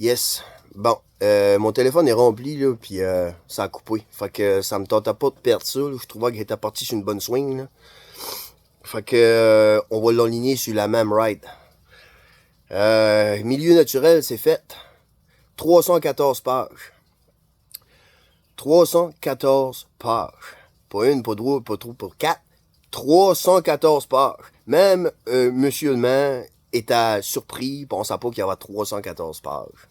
Yes. Bon, mon téléphone est rempli, là, puis ça a coupé. Fait que ça me tentait pas de perdre ça, là. Je trouvais qu'il était parti sur une bonne swing, là. Fait que on va l'enligner sur la même ride. Milieu naturel, c'est fait. 314 pages. 314 pages. Pas une, pas deux, pas trois, pas quatre. 314 pages. Même Monsieur le maire était surpris, pensant pas qu'il y avait 314 pages.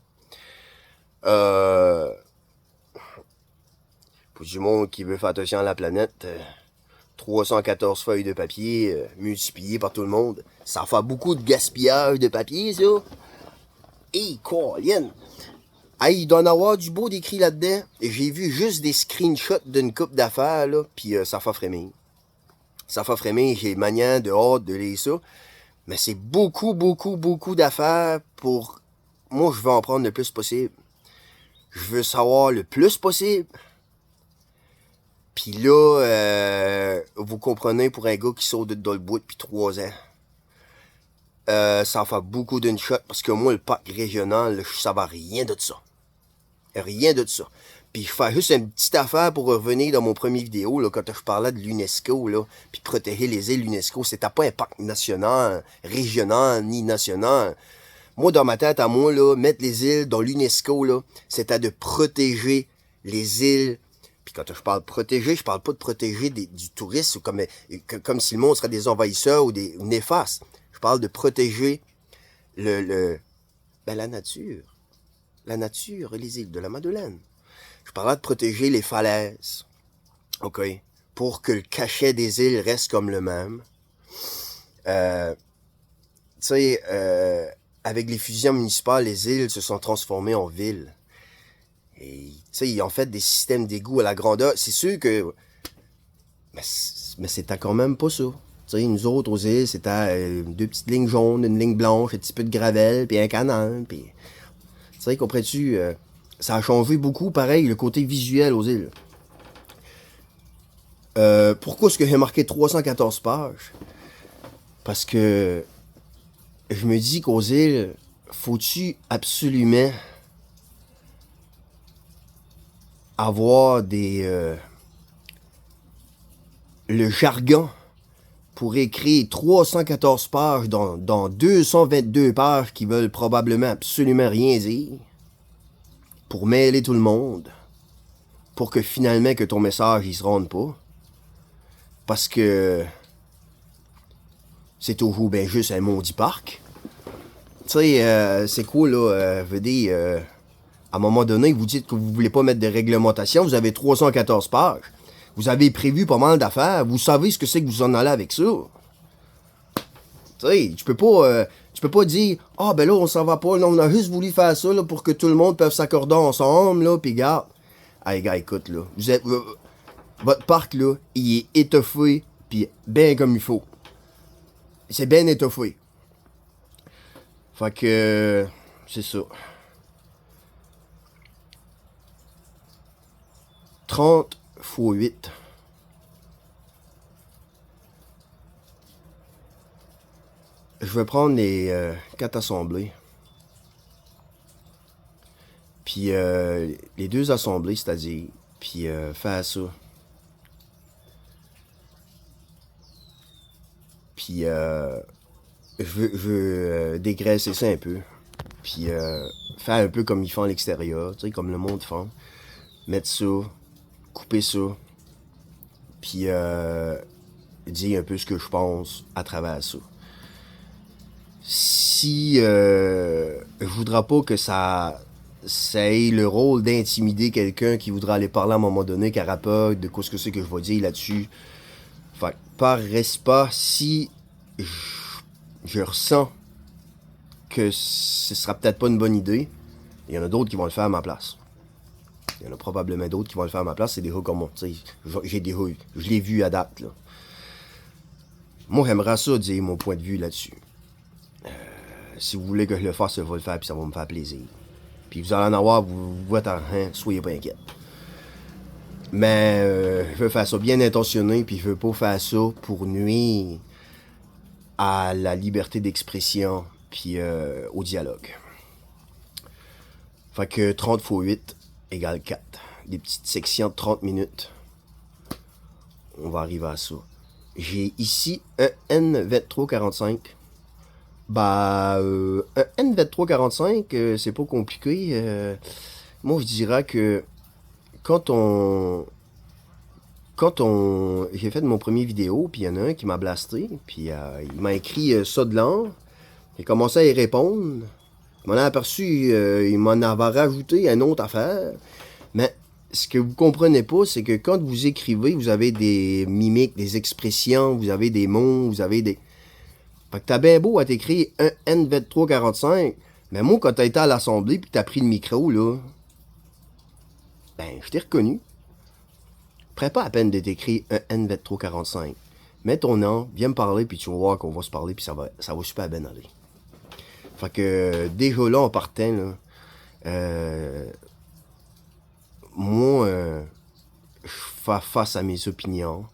Pour du monde qui veut faire attention à la planète, 314 feuilles de papier multipliées par tout le monde, ça fait beaucoup de gaspillage de papier, ça. Et Colin! Hey, il doit en avoir du beau décrit là-dedans. J'ai vu juste des screenshots d'une coupe d'affaires, là, pis ça fait frémir. Ça fait frémir, j'ai manière de hâte de lire ça. Mais c'est beaucoup, beaucoup, beaucoup d'affaires pour... Moi, je veux en prendre le plus possible. Je veux savoir le plus possible. Puis là, vous comprenez, pour un gars qui saute dans le bois depuis 3 ans, ça en fait beaucoup d'une shot, parce que moi, le parc régional, là, je savais rien de ça. Rien de ça. Puis je fais juste une petite affaire pour revenir dans mon premier vidéo, là, quand je parlais de l'UNESCO, là, puis protéger les îles UNESCO. C'était pas un parc national, régional, ni national. Moi, dans ma tête, à moi, là, mettre les îles dans l'UNESCO, là, c'était de protéger les îles. Puis quand je parle protéger, je parle pas de protéger du tourisme, comme si le monde serait des envahisseurs ou des néfastes. Je parle de protéger la nature. La nature et les îles de la Madeleine. Je parlais de protéger les falaises. OK? Pour que le cachet des îles reste comme le même. Tu sais, avec les fusions municipales, les îles se sont transformées en villes. Et, tu sais, ils ont fait des systèmes d'égouts à la grandeur. C'est sûr que... Mais c'était quand même pas ça. Tu sais, nous autres, aux îles, c'était 2 petites lignes jaunes, une ligne blanche, un petit peu de gravel, puis un canal, puis... Tu sais, comprends-tu, ça a changé beaucoup, pareil, le côté visuel aux îles. Pourquoi est-ce que j'ai marqué 314 pages? Parce que je me dis qu'aux îles, faut-tu absolument avoir le jargon pour écrire 314 pages dans 222 pages qui veulent probablement absolument rien dire, pour mêler tout le monde, pour que finalement que ton message il se rende pas, parce que c'est toujours ben juste un maudit parc. Tu sais, c'est cool là, veux dire, à un moment donné, vous dites que vous voulez pas mettre de réglementation, vous avez 314 pages. Vous avez prévu pas mal d'affaires. Vous savez ce que c'est que vous en allez avec ça. Tu sais, tu peux pas dire, ah ben là, on s'en va pas. Non, on a juste voulu faire ça là, pour que tout le monde puisse s'accorder ensemble, là, pis garde. Hey, gars, écoute, là. Votre parc, là, il est étoffé, pis bien comme il faut. C'est bien étoffé. Fait que, c'est ça. 30 fois 8. Je vais prendre les 4 assemblées. Puis les 2 assemblées, c'est-à-dire. Puis faire ça. Puis je veux dégraisser ça un peu. Puis faire un peu comme ils font à l'extérieur, tu sais, comme le monde fait. Mettre ça, couper ça, puis dire un peu ce que je pense à travers ça. Si je voudrais pas que ça ait le rôle d'intimider quelqu'un qui voudra aller parler à un moment donné, qui aura peur de quoi ce que c'est que je vais dire là-dessus. Fait par respect, si je ressens que ce sera peut-être pas une bonne idée, il y en a d'autres qui vont le faire à ma place. Il y en a probablement d'autres qui vont le faire à ma place. C'est des gars comme moi. J'ai des gars, je l'ai vu à date. Là. Moi, j'aimerais ça dire mon point de vue là-dessus. Si vous voulez que je le fasse, je vais le faire, puis ça va me faire plaisir. Puis vous allez en avoir, votre argent, soyez pas inquiets. Mais je veux faire ça bien intentionné, puis je veux pas faire ça pour nuire à la liberté d'expression, puis au dialogue. Fait que 30 x 8 égale 4. Des petites sections de 30 minutes. On va arriver à ça. J'ai ici un N2345. Bah, un N2345, c'est pas compliqué. Moi, je dirais que quand on... J'ai fait mon premier vidéo, puis il y en a un qui m'a blasté, puis il m'a écrit ça de l'an. J'ai commencé à y répondre. Je m'en ai aperçu, il m'en avait rajouté une autre affaire. Mais ce que vous comprenez pas, c'est que quand vous écrivez, vous avez des mimiques, des expressions, vous avez des mots, vous avez des... Fait que t'as bien beau à t'écrire un N2345, mais moi, quand t'as été à l'Assemblée puis que t'as pris le micro, là, ben, je t'ai reconnu. Prends pas à peine de t'écrire un N2345. Mets ton nom, viens me parler, puis tu vas voir qu'on va se parler, puis ça va super bien aller. Fait que, déjà là, en partant, là, moi, je fais face à mes opinions,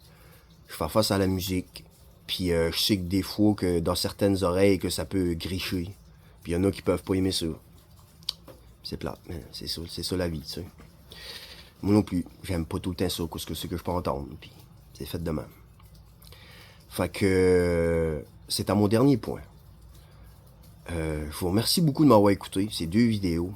je fais face à la musique, puis je sais que des fois, que dans certaines oreilles, que ça peut gricher, puis il y en a qui peuvent pas aimer ça. C'est plate, mais c'est ça la vie, tu sais. Moi non plus, j'aime pas tout le temps ça, ce que c'est que je peux entendre, puis c'est fait de même. Fait que, c'est à mon dernier point. Je vous remercie beaucoup de m'avoir écouté, ces 2 vidéos.